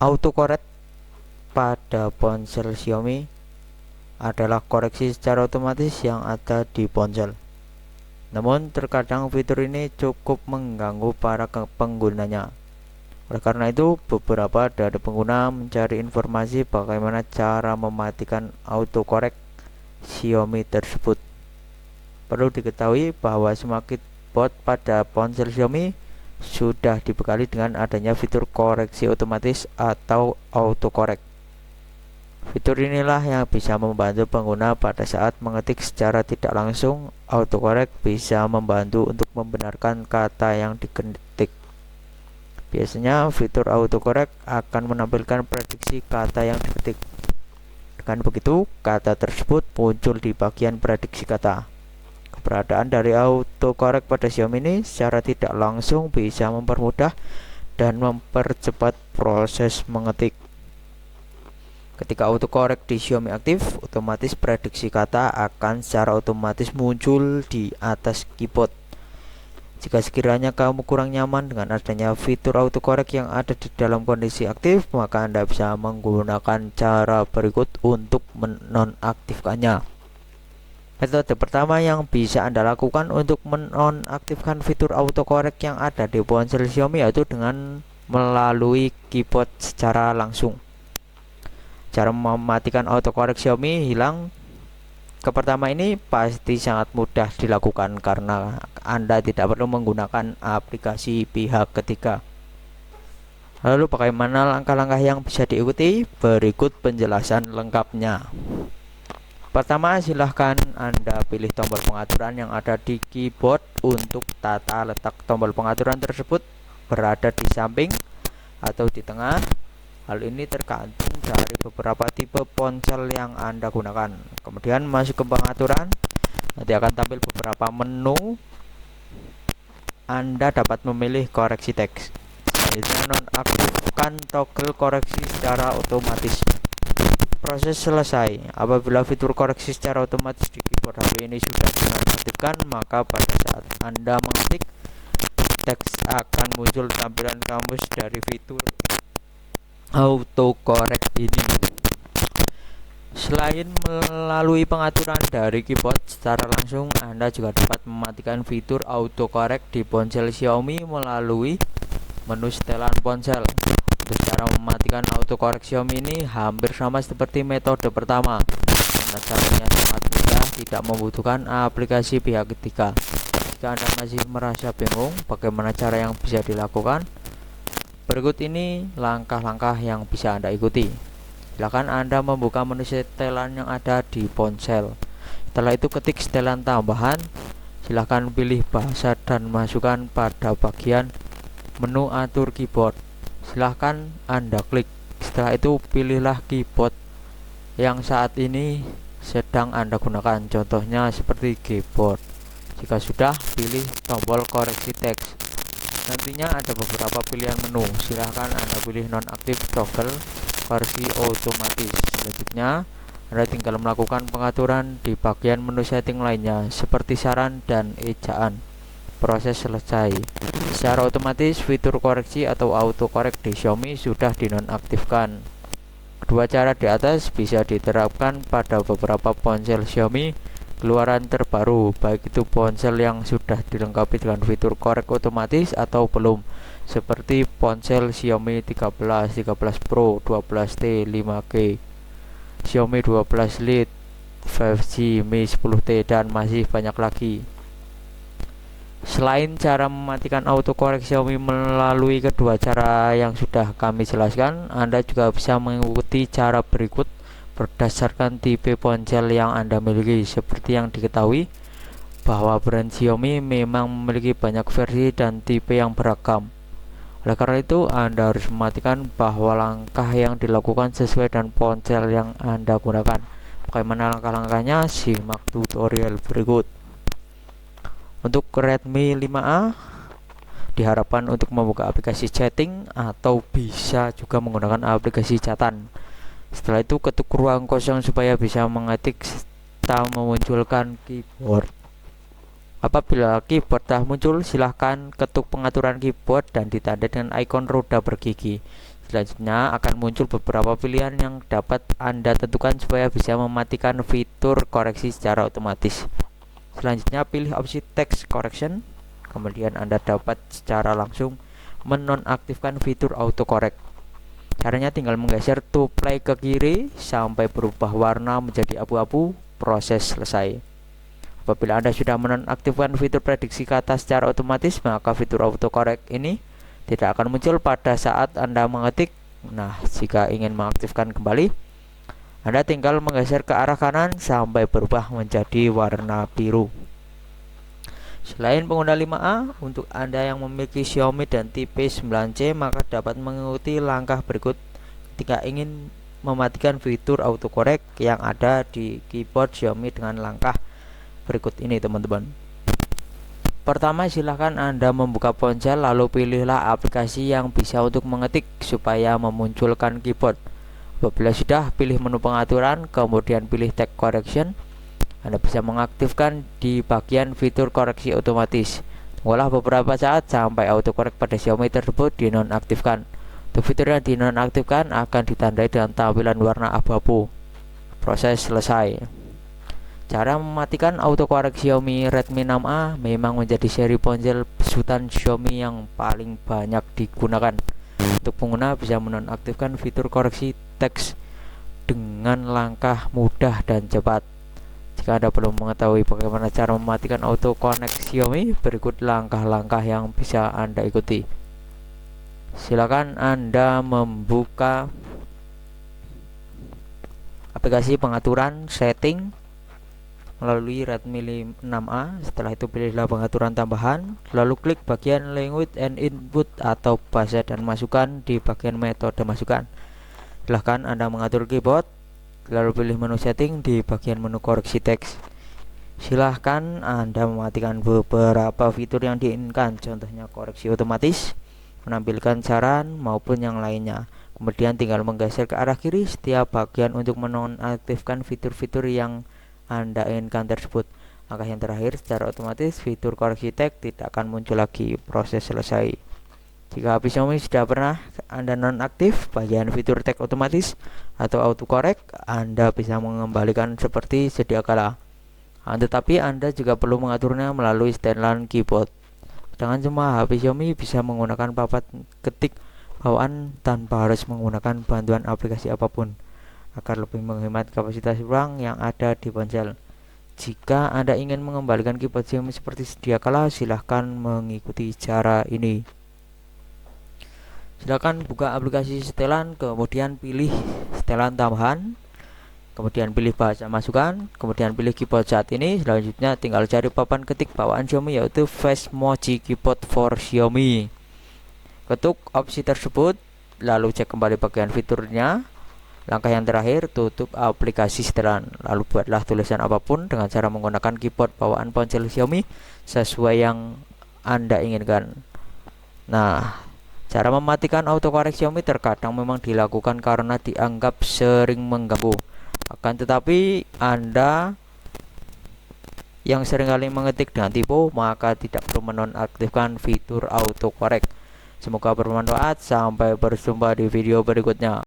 Autocorrect pada ponsel Xiaomi adalah koreksi secara otomatis yang ada di ponsel. Namun terkadang fitur ini cukup mengganggu para penggunanya. Oleh karena itu, beberapa dari pengguna mencari informasi bagaimana cara mematikan autocorrect Xiaomi tersebut. Perlu diketahui bahwa semua keyboard pada ponsel Xiaomi sudah dibekali dengan adanya fitur koreksi otomatis atau autocorrect. Fitur inilah yang bisa membantu pengguna pada saat mengetik secara tidak langsung. Autocorrect bisa membantu untuk membenarkan kata yang diketik. Biasanya fitur autocorrect akan menampilkan prediksi kata yang diketik. Dengan begitu, kata tersebut muncul di bagian prediksi kata. Keberadaan dari autocorrect pada Xiaomi ini secara tidak langsung bisa mempermudah dan mempercepat proses mengetik. Ketika autocorrect di Xiaomi aktif, otomatis prediksi kata akan secara otomatis muncul di atas keyboard. Jika sekiranya kamu kurang nyaman dengan adanya fitur autocorrect yang ada di dalam kondisi aktif, maka Anda bisa menggunakan cara berikut untuk menonaktifkannya. Metode pertama yang bisa Anda lakukan untuk menonaktifkan fitur autocorrect yang ada di ponsel Xiaomi yaitu dengan melalui keyboard secara langsung. Cara mematikan autocorrect Xiaomi hilang pertama ini pasti sangat mudah dilakukan karena Anda tidak perlu menggunakan aplikasi pihak ketiga. Lalu bagaimana langkah-langkah yang bisa diikuti? Berikut penjelasan lengkapnya. Pertama, silahkan Anda pilih tombol pengaturan yang ada di keyboard. Untuk tata letak tombol pengaturan tersebut berada di samping atau di tengah. Hal ini tergantung dari beberapa tipe ponsel yang Anda gunakan. Kemudian masuk ke pengaturan, nanti akan tampil beberapa menu. Anda dapat memilih koreksi teks. Selanjutnya, nonaktifkan toggle koreksi secara otomatis. Proses selesai. Apabila fitur koreksi secara otomatis di keyboard HP ini sudah dinonaktifkan, maka pada saat Anda mengetik, teks akan muncul tampilan kamus dari fitur autocorrect ini. Selain melalui pengaturan dari keyboard secara langsung, Anda juga dapat mematikan fitur autocorrect di ponsel Xiaomi melalui menu setelan ponsel. Untuk cara mematikan autocorrect Xiaomi ini hampir sama seperti metode pertama, karena caranya sangat mudah, tidak membutuhkan aplikasi pihak ketiga. Jika Anda masih merasa bingung bagaimana cara yang bisa dilakukan, berikut ini langkah-langkah yang bisa Anda ikuti. Silakan Anda membuka menu setelan yang ada di ponsel. Setelah itu ketik setelan tambahan. Silakan pilih bahasa dan masukkan pada bagian menu atur keyboard. Silahkan Anda klik. Setelah itu pilihlah keyboard yang saat ini sedang Anda gunakan, contohnya seperti keyboard. Jika sudah, pilih tombol koreksi teks. Nantinya ada beberapa pilihan menu. Silahkan Anda pilih nonaktif toggle koreksi otomatis. Selanjutnya Anda tinggal melakukan pengaturan di bagian menu setting lainnya seperti saran dan ejaan. Proses selesai. Secara otomatis fitur koreksi atau autocorrect di Xiaomi sudah dinonaktifkan. Kedua cara di atas bisa diterapkan pada beberapa ponsel Xiaomi keluaran terbaru, baik itu ponsel yang sudah dilengkapi dengan fitur correct otomatis atau belum, seperti ponsel Xiaomi 13, 13 Pro, 12T, 5G, Xiaomi 12 Lite, 5G, Mi 10T, dan masih banyak lagi. Selain cara mematikan autocorrect Xiaomi melalui kedua cara yang sudah kami jelaskan, Anda juga bisa mengikuti cara berikut berdasarkan tipe ponsel yang Anda miliki. Seperti yang diketahui bahwa brand Xiaomi memang memiliki banyak versi dan tipe yang beragam. Oleh karena itu, Anda harus mematikan bahwa langkah yang dilakukan sesuai dengan ponsel yang Anda gunakan. Bagaimana langkah-langkahnya? Simak tutorial berikut. Untuk Redmi 5A diharapkan untuk membuka aplikasi chatting atau bisa juga menggunakan aplikasi catatan. Setelah itu ketuk ruang kosong supaya bisa mengetik serta memunculkan keyboard. Apabila keyboard telah muncul, silahkan ketuk pengaturan keyboard dan ditanda dengan ikon roda bergigi. Selanjutnya akan muncul beberapa pilihan yang dapat Anda tentukan supaya bisa mematikan fitur koreksi secara otomatis. Selanjutnya pilih opsi text correction. Kemudian Anda dapat secara langsung menonaktifkan fitur autocorrect. Caranya tinggal menggeser to play ke kiri sampai berubah warna menjadi abu-abu, proses selesai. Apabila Anda sudah menonaktifkan fitur prediksi kata secara otomatis, maka fitur autocorrect ini tidak akan muncul pada saat Anda mengetik. Nah, jika ingin mengaktifkan kembali, Anda tinggal menggeser ke arah kanan sampai berubah menjadi warna biru. Selain pengguna 5A, untuk Anda yang memiliki Xiaomi dan tipe 9C, maka dapat mengikuti langkah berikut ketika ingin mematikan fitur autocorrect yang ada di keyboard Xiaomi dengan langkah berikut ini, teman-teman. Pertama, silahkan Anda membuka ponsel lalu pilihlah aplikasi yang bisa untuk mengetik supaya memunculkan keyboard. Apabila sudah, pilih menu pengaturan, kemudian pilih text correction. Anda bisa mengaktifkan di bagian fitur koreksi otomatis. Tunggulah beberapa saat sampai autocorrect pada Xiaomi tersebut dinonaktifkan. Untuk fitur yang dinonaktifkan akan ditandai dengan tampilan warna abu-abu. Proses selesai. Cara mematikan autocorrect Xiaomi Redmi 6A memang menjadi seri ponsel besutan Xiaomi yang paling banyak digunakan. Untuk pengguna bisa menonaktifkan fitur koreksi teks dengan langkah mudah dan cepat. Jika Anda belum mengetahui bagaimana cara mematikan autocorrect Xiaomi, berikut langkah-langkah yang bisa Anda ikuti. Silakan Anda membuka aplikasi pengaturan setting melalui Redmi 6A. Setelah itu pilihlah pengaturan tambahan, lalu klik bagian language and input atau bahasa dan masukan di bagian metode masukan. Silahkan Anda mengatur keyboard, lalu pilih menu setting di bagian menu koreksi teks. Silahkan Anda mematikan beberapa fitur yang diinginkan, contohnya koreksi otomatis, menampilkan saran maupun yang lainnya. Kemudian tinggal menggeser ke arah kiri setiap bagian untuk menonaktifkan fitur-fitur yang Anda inginkan tersebut. Langkah yang terakhir, secara otomatis fitur koreksi teks tidak akan muncul lagi. Proses selesai. Jika HP Xiaomi sudah pernah Anda nonaktif bagian fitur teks otomatis atau autocorrect, Anda bisa mengembalikan seperti sedia kala. Tetapi Anda juga perlu mengaturnya melalui setelan keyboard. Jangan semua HP Xiaomi bisa menggunakan papan ketik bawaan tanpa harus menggunakan bantuan aplikasi apapun, agar lebih menghemat kapasitas ruang yang ada di ponsel. Jika Anda ingin mengembalikan keyboard Xiaomi seperti sedia kala, silahkan mengikuti cara ini. Silakan buka aplikasi setelan, kemudian pilih setelan tambahan, kemudian pilih bahasa masukan, kemudian pilih keyboard saat ini. Selanjutnya tinggal cari papan ketik bawaan Xiaomi yaitu Fastmoji Keyboard for Xiaomi. Ketuk opsi tersebut, lalu cek kembali bagian fiturnya. Langkah yang terakhir, tutup aplikasi setelan, lalu buatlah tulisan apapun dengan cara menggunakan keyboard bawaan ponsel Xiaomi sesuai yang Anda inginkan. Nah, cara mematikan autocorrect Xiaomi terkadang memang dilakukan karena dianggap sering mengganggu. Akan tetapi Anda yang seringkali mengetik dengan typo, maka tidak perlu menonaktifkan fitur autocorrect. Semoga bermanfaat. Sampai berjumpa di video berikutnya.